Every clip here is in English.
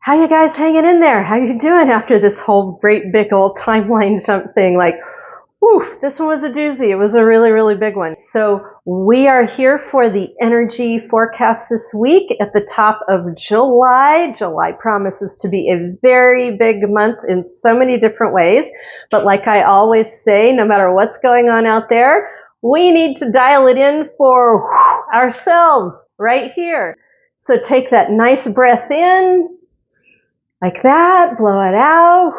How you guys hanging in there? How you doing after this whole great big old timeline jump thing? Like, whew, this one was a doozy. It was a really, really big one. So we are here for the energy forecast this week at the top of July. July promises to be a very big month in so many different ways. But like I always say, no matter what's going on out there, we need to dial it in for ourselves right here. So take that nice breath in. Like that, blow it out,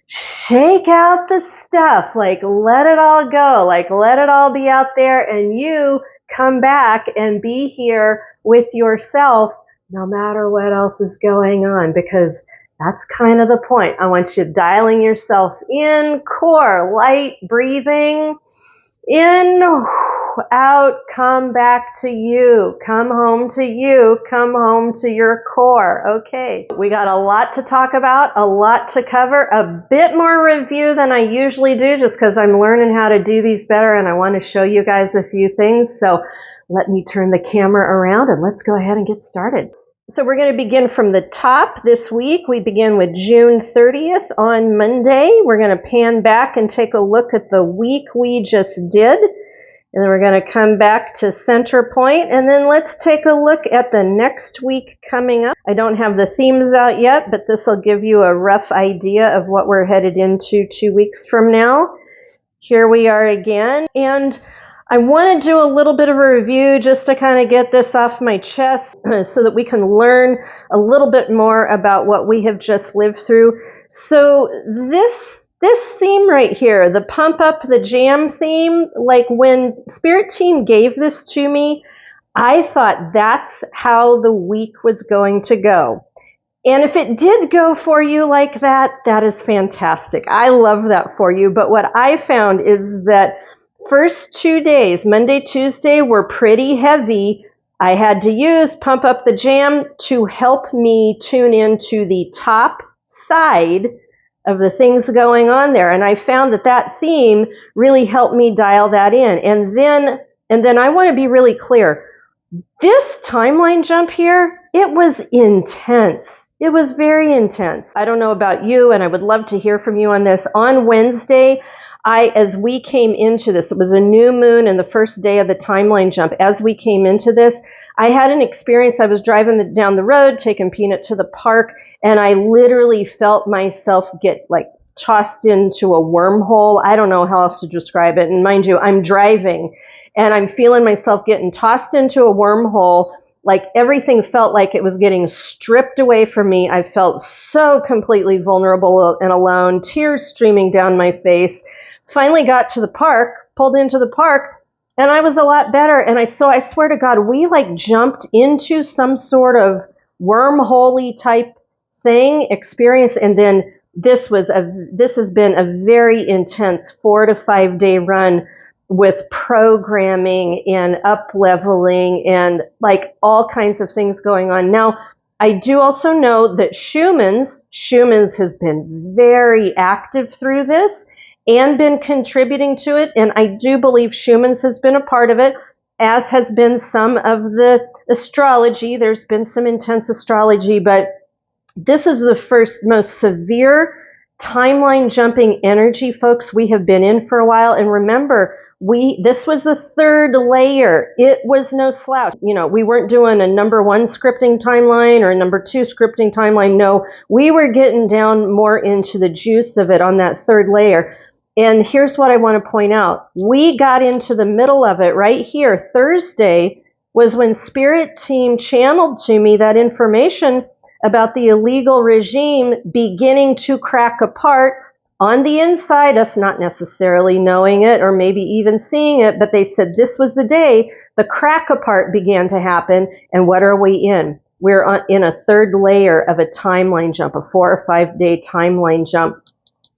shake out the stuff, like let it all go, like let it all be out there, and you come back and be here with yourself no matter what else is going on, because that's kind of the point. I want you dialing yourself in, core, light breathing, in, out, come back to you, come home to you, come home to your core. Okay, we got a lot to talk about, a lot to cover, a bit more review than I usually do just because I'm learning how to do these better and I want to show you guys a few things. So let me turn the camera around and let's go ahead and get started. So we're going to begin from the top this week. We begin with June 30th on Monday. We're going to pan back and take a look at the week we just did. And then we're going to come back to center point. And then let's take a look at the next week coming up. I don't have the themes out yet, but this will give you a rough idea of what we're headed into 2 weeks from now. Here we are again. And I want to do a little bit of a review just to kind of get this off my chest so that we can learn a little bit more about what we have just lived through. So this theme right here, the pump up the jam theme, like when Spirit Team gave this to me, I thought that's how the week was going to go. And if it did go for you like that, that is fantastic. I love that for you. But what I found is that first 2 days, Monday, Tuesday, were pretty heavy. I had to use Pump Up the Jam to help me tune into the top side of the things going on there. And I found that that theme really helped me dial that in. And then I want to be really clear. This timeline jump here, it was intense. It was very intense. I don't know about you, and I would love to hear from you on this. On Wednesday, as we came into this, it was a new moon and the first day of the timeline jump. As we came into this, I had an experience. I was driving down the road, taking Peanut to the park, and I literally felt myself get like tossed into a wormhole. I don't know how else to describe it. And mind you, I'm driving and I'm feeling myself getting tossed into a wormhole. Like everything felt like it was getting stripped away from me. I felt so completely vulnerable and alone, tears streaming down my face. Finally got to the park, pulled into the park, and I was a lot better. And I swear to God, we like jumped into some sort of wormhole-y type thing, experience, and then this has been a very intense 4 to 5 day run with programming and up-leveling and like all kinds of things going on. Now, I do also know that Schumann's has been very active through this and been contributing to it. And I do believe Schumann's has been a part of it, as has been some of the astrology. There's been some intense astrology, but this is the first most severe timeline jumping energy, folks, we have been in for a while. And remember, this was the third layer. It was no slouch. You know, we weren't doing a number 1 scripting timeline or a number 2 scripting timeline. No, we were getting down more into the juice of it on that third layer. And here's what I want to point out. We got into the middle of it right here. Thursday was when Spirit Team channeled to me that information about the illegal regime beginning to crack apart on the inside, us not necessarily knowing it or maybe even seeing it, but they said this was the day the crack apart began to happen. And what are we in? We're in a third layer of a timeline jump, a 4 or 5 day timeline jump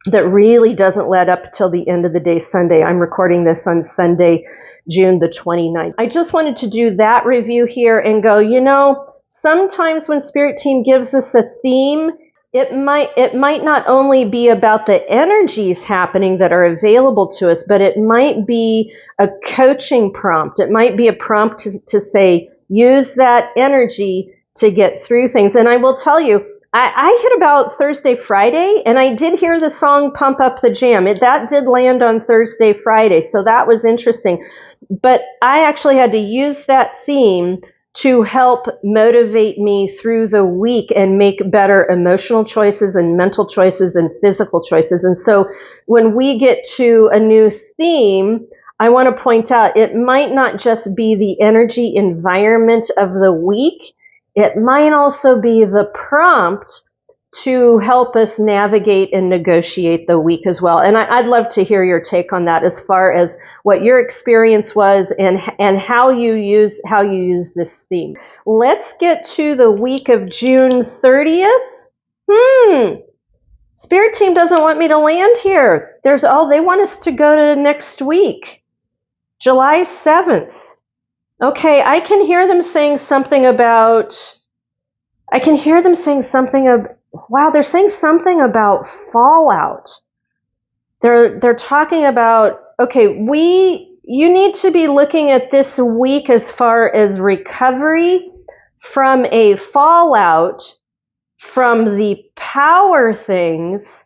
that really doesn't let up till the end of the day, Sunday. I'm recording this on Sunday, June the 29th. I just wanted to do that review here and go, you know, sometimes when Spirit Team gives us a theme, it might not only be about the energies happening that are available to us, but it might be a coaching prompt. It might be a prompt to say, use that energy to get through things. And I will tell you, I hit about Thursday, Friday, and I did hear the song Pump Up the Jam. That did land on Thursday, Friday, so that was interesting. But I actually had to use that theme to help motivate me through the week and make better emotional choices and mental choices and physical choices. And so when we get to a new theme, I want to point out it might not just be the energy environment of the week. It might also be the prompt to help us navigate and negotiate the week as well. And I'd love to hear your take on that as far as what your experience was and how you use this theme. Let's get to the week of June 30th. Spirit team doesn't want me to land here. They want us to go to next week, July 7th. Okay, I can hear them saying something about, they're saying something about fallout. They're talking about, okay, you need to be looking at this week as far as recovery from a fallout from the power things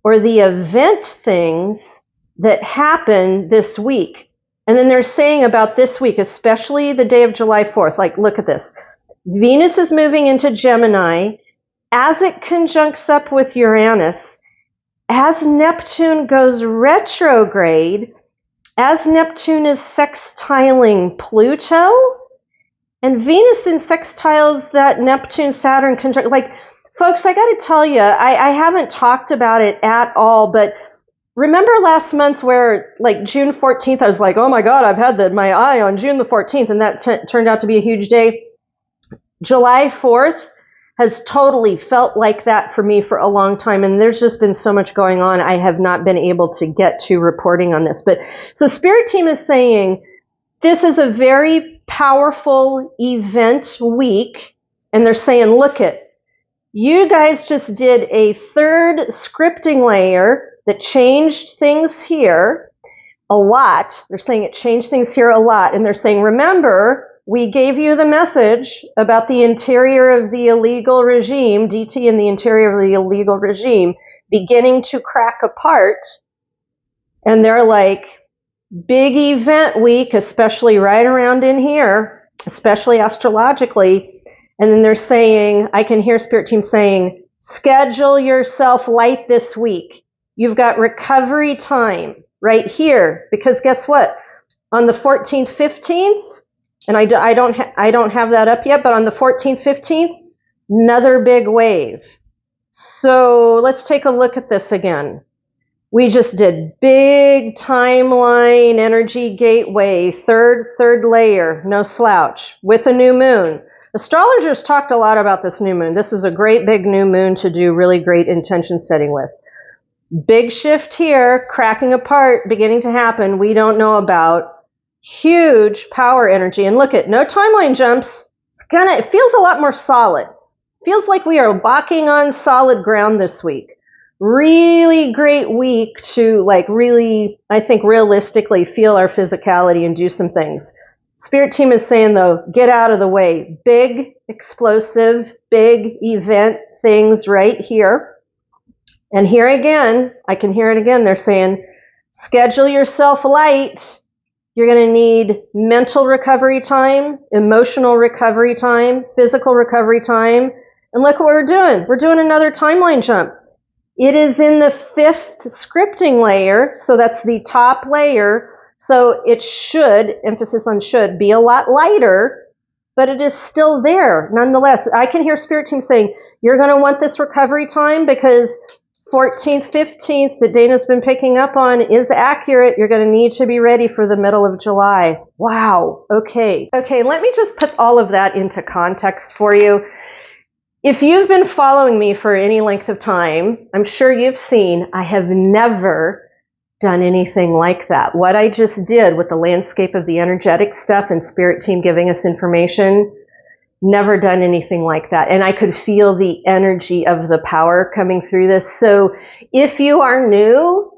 or the event things that happen this week. And then they're saying about this week, especially the day of July 4th, like, look at this. Venus is moving into Gemini as it conjuncts up with Uranus, as Neptune goes retrograde, as Neptune is sextiling Pluto, and Venus then sextiles that Neptune-Saturn conjunct. Like, folks, I got to tell you, I haven't talked about it at all, but remember last month where, like, June 14th, I was like, oh my God, I've had my eye on June the 14th, and that turned out to be a huge day. July 4th has totally felt like that for me for a long time, and there's just been so much going on. I have not been able to get to reporting on this. But so Spirit Team is saying this is a very powerful event week, and they're saying, look you guys just did a third scripting layer that changed things here a lot. They're saying it changed things here a lot. And they're saying, remember, we gave you the message about the interior of the illegal regime, DT in the interior of the illegal regime, beginning to crack apart. And they're like, big event week, especially right around in here, especially astrologically. And then they're saying, I can hear Spirit Team saying, schedule yourself light this week. You've got recovery time right here, because guess what? On the 14th, 15th, and I don't have that up yet, but on the 14th, 15th, another big wave. So let's take a look at this again. We just did big timeline energy gateway, third layer, no slouch, with a new moon. Astrologers talked a lot about this new moon. This is a great big new moon to do really great intention setting with. Big shift here, cracking apart, beginning to happen. We don't know about. Huge power energy. And look at no timeline jumps. It feels a lot more solid. Feels like we are walking on solid ground this week. Really great week to really, I think, realistically feel our physicality and do some things. Spirit Team is saying, though, get out of the way. Big, explosive, big event things right here. And here again, I can hear it again. They're saying, schedule yourself light. You're going to need mental recovery time, emotional recovery time, physical recovery time. And look what we're doing. We're doing another timeline jump. It is in the 5th scripting layer, so that's the top layer. So it should, emphasis on should, be a lot lighter, but it is still there nonetheless. I can hear Spirit Team saying, you're going to want this recovery time because 14th, 15th that Dana's been picking up on is accurate. You're going to need to be ready for the middle of July. Wow. Okay, let me just put all of that into context for you. If you've been following me for any length of time, I'm sure you've seen I have never done anything like that. What I just did with the landscape of the energetic stuff and Spirit Team giving us information, never done anything like that. And I could feel the energy of the power coming through this. So if you are new,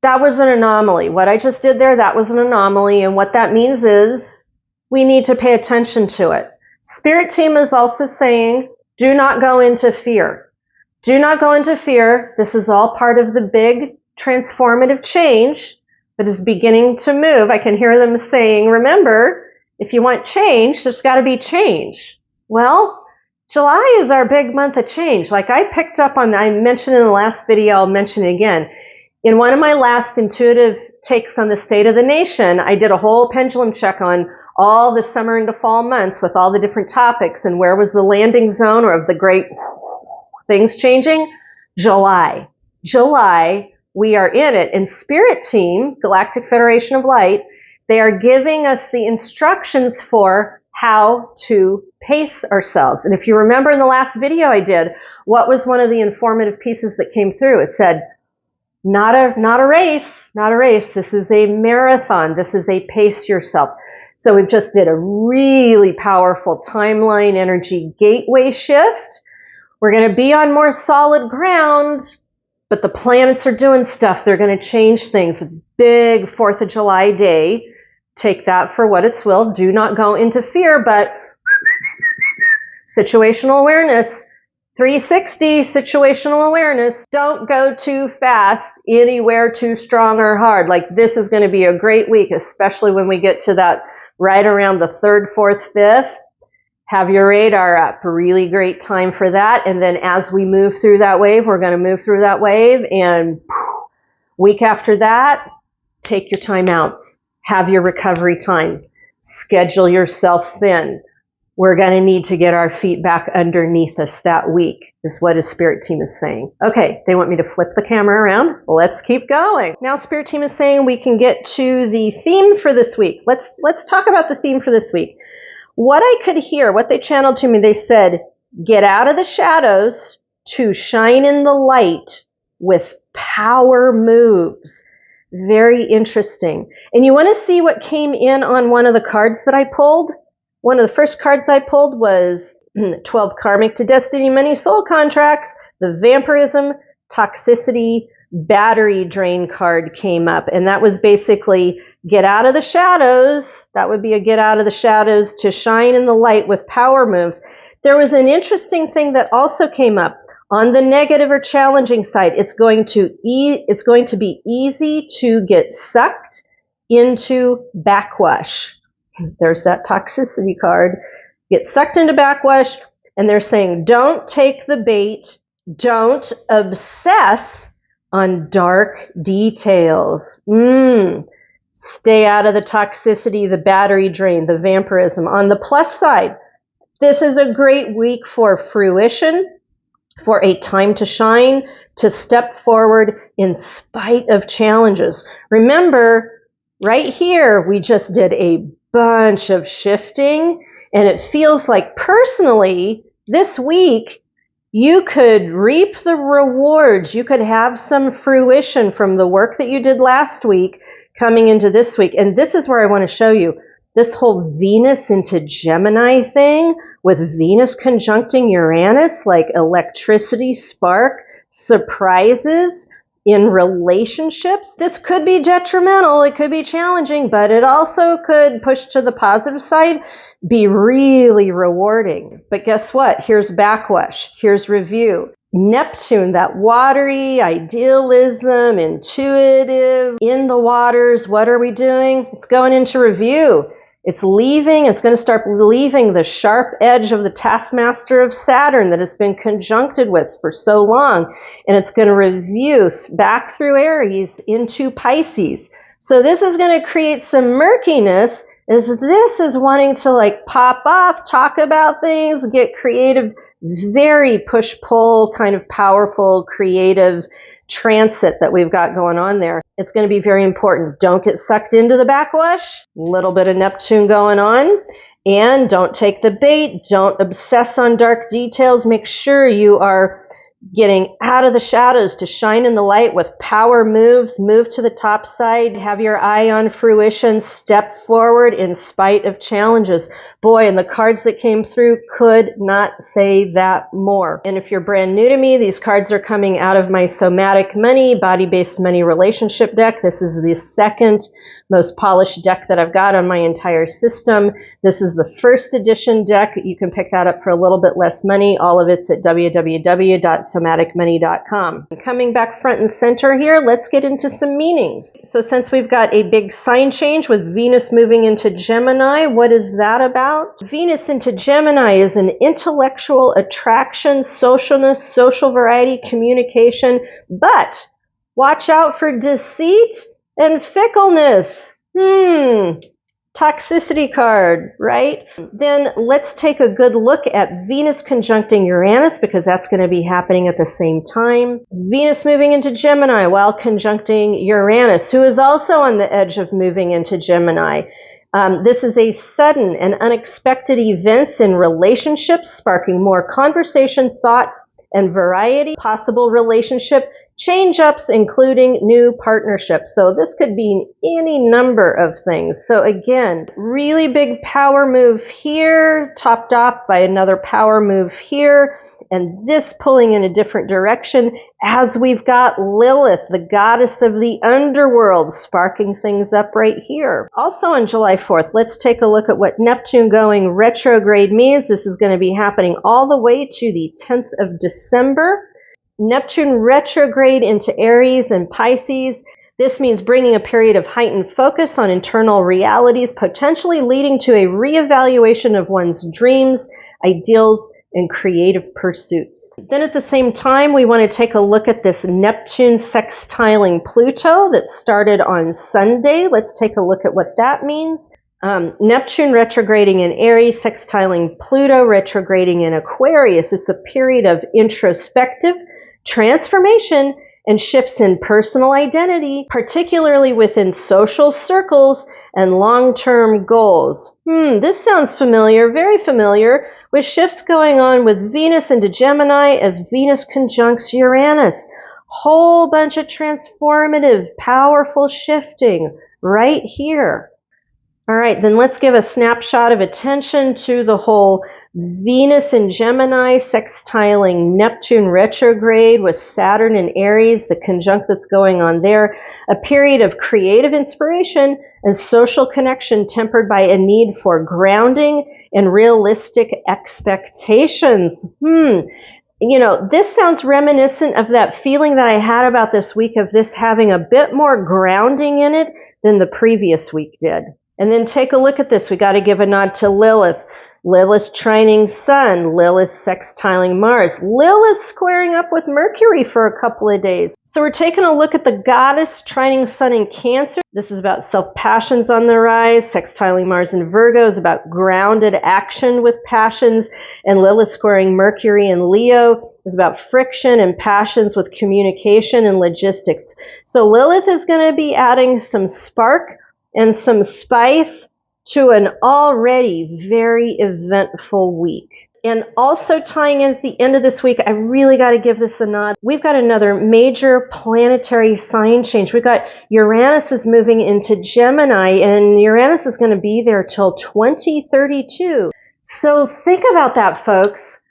that was an anomaly. What I just did there, that was an anomaly. And what that means is we need to pay attention to it. Spirit team is also saying, do not go into fear. Do not go into fear. This is all part of the big transformative change that is beginning to move. I can hear them saying, remember, if you want change, there's got to be change. Well, July is our big month of change. Like I picked up on, I mentioned in the last video, I'll mention it again. In one of my last intuitive takes on the state of the nation, I did a whole pendulum check on all the summer into fall months with all the different topics and where was the landing zone or of the great things changing. July, we are in it. And Spirit Team, Galactic Federation of Light, they are giving us the instructions for how to pace ourselves. And if you remember in the last video I did, what was one of the informative pieces that came through? It said, not a race. This is a marathon. This is a pace yourself. So we've just did a really powerful timeline energy gateway shift. We're going to be on more solid ground, but the planets are doing stuff. They're going to change things. Big 4th of July day. Take that for what it's will. Do not go into fear, but situational awareness. 360 situational awareness. Don't go too fast anywhere too strong or hard. Like this is going to be a great week, especially when we get to that right around the 3rd, 4th, 5th. Have your radar up. Really great time for that. And then as we move through that wave, we're going to move through that wave. And week after that, take your time outs. Have your recovery time. Schedule yourself thin. We're going to need to get our feet back underneath us that week, is what a Spirit Team is saying. Okay, they want me to flip the camera around. Let's keep going. Now Spirit Team is saying we can get to the theme for this week. Let's talk about the theme for this week. What I could hear, what they channeled to me, they said, get out of the shadows to shine in the light with power moves. Very interesting. And you want to see what came in on one of the cards that I pulled? One of the first cards I pulled was 12 Karmic to Destiny Money Soul Contracts. The Vampirism, Toxicity, Battery Drain card came up. And that was basically get out of the shadows. That would be a get out of the shadows to shine in the light with power moves. There was an interesting thing that also came up. On the negative or challenging side, it's going to be easy to get sucked into backwash. There's that toxicity card. Get sucked into backwash, and they're saying, don't take the bait. Don't obsess on dark details. Stay out of the toxicity, the battery drain, the vampirism. On the plus side, this is a great week for fruition, for a time to shine, to step forward in spite of challenges. Remember, right here, we just did a bunch of shifting, and it feels like personally this week you could reap the rewards. You could have some fruition from the work that you did last week coming into this week. And this is where I want to show you this whole Venus into Gemini thing with Venus conjuncting Uranus, like electricity, spark, surprises in relationships. This could be detrimental, it could be challenging, but it also could push to the positive side, be really rewarding. But guess what? Here's backwash, here's review. Neptune, that watery, idealism, intuitive, in the waters. What are we doing? It's going into review. It's leaving, it's going to start leaving the sharp edge of the taskmaster of Saturn that it's been conjuncted with for so long. And it's going to review back through Aries into Pisces. So this is going to create some murkiness as this is wanting to like pop off, talk about things, get creative, very push-pull, kind of powerful, creative transit that we've got going on there. It's going to be very important. Don't get sucked into the backwash. A little bit of Neptune going on. And don't take the bait. Don't obsess on dark details. Make sure you are getting out of the shadows to shine in the light with power moves, move to the top side, have your eye on fruition, step forward in spite of challenges. Boy, and the cards that came through could not say that more. And if you're brand new to me, these cards are coming out of my somatic money, body-based money relationship deck. This is the second most polished deck that I've got on my entire system. This is the first edition deck. You can pick that up for a little bit less money. All of it's at www.somaticmoney.com. Coming back front and center here, let's get into some meanings. So since we've got a big sign change with Venus moving into Gemini, what is that about? Venus into Gemini is an intellectual attraction, socialness, social variety, communication, but watch out for deceit and fickleness. Toxicity card, right? Then let's take a good look at Venus conjuncting Uranus, because that's going to be happening at the same time. Venus moving into Gemini while conjuncting Uranus, who is also on the edge of moving into Gemini. This is a sudden and unexpected events in relationships, sparking more conversation, thought, and variety. Possible relationship change-ups, including new partnerships. So this could be any number of things. So again, really big power move here, topped off by another power move here, and this pulling in a different direction as we've got Lilith, the goddess of the underworld, sparking things up right here. Also on July 4th, let's take a look at what Neptune going retrograde means. This is going to be happening all the way to the 10th of December. Neptune retrograde into Aries and Pisces. This means bringing a period of heightened focus on internal realities, potentially leading to a reevaluation of one's dreams, ideals, and creative pursuits. Then at the same time, we want to take a look at this Neptune sextiling Pluto that started on Sunday. Let's take a look at what that means. Neptune retrograding in Aries, sextiling Pluto retrograding in Aquarius. It's a period of introspective transformation and shifts in personal identity, particularly within social circles and long-term goals. This sounds familiar, very familiar, with shifts going on with Venus into Gemini as Venus conjuncts Uranus. Whole bunch of transformative, powerful shifting right here. All right, then let's give a snapshot of attention to the whole Venus in Gemini sextiling Neptune retrograde with Saturn in Aries, the conjunct that's going on there. A period of creative inspiration and social connection tempered by a need for grounding and realistic expectations. You know, this sounds reminiscent of that feeling that I had about this week of this having a bit more grounding in it than the previous week did. And then take a look at this. We got to give a nod to Lilith. Lilith trining Sun, Lilith sextiling Mars, Lilith squaring up with Mercury for a couple of days. So we're taking a look at the goddess trining Sun in Cancer. This is about self-passions on the rise. Sextiling Mars in Virgo is about grounded action with passions. And Lilith squaring Mercury in Leo is about friction and passions with communication and logistics. So Lilith is going to be adding some spark and some spice to an already very eventful week. And also tying in at the end of this week, I really got to give this a nod. We've got another major planetary sign change. We've got Uranus is moving into Gemini, and Uranus is going to be there till 2032. So think about that, folks.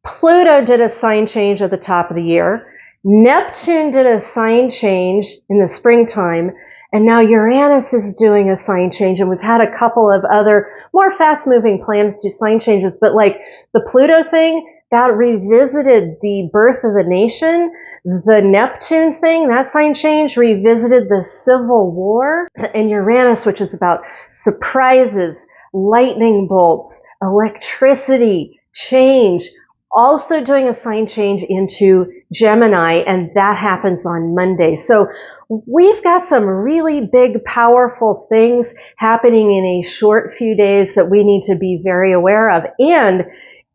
Pluto did a sign change at the top of the year. Neptune did a sign change in the springtime. And now Uranus is doing a sign change, and we've had a couple of other more fast-moving planets do sign changes, but like the Pluto thing, that revisited the birth of the nation. The Neptune thing, that sign change, revisited the Civil War. And Uranus, which is about surprises, lightning bolts, electricity, change, also doing a sign change into Gemini, and that happens on Monday. So we've got some really big, powerful things happening in a short few days that we need to be very aware of. And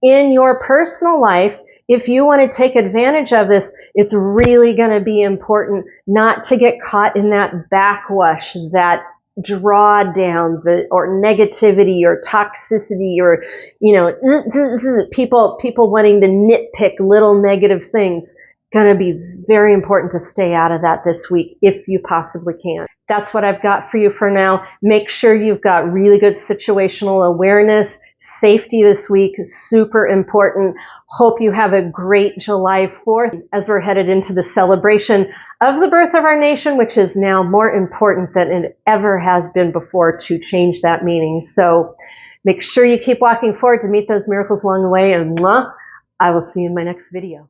in your personal life, if you want to take advantage of this, it's really going to be important not to get caught in that backwash, that draw down or negativity or toxicity or, people wanting to nitpick little negative things. Going to be very important to stay out of that this week if you possibly can. That's what I've got for you for now. Make sure you've got really good situational awareness. Safety this week is super important. Hope you have a great July 4th as we're headed into the celebration of the birth of our nation, which is now more important than it ever has been before to change that meaning. So make sure you keep walking forward to meet those miracles along the way, and I will see you in my next video.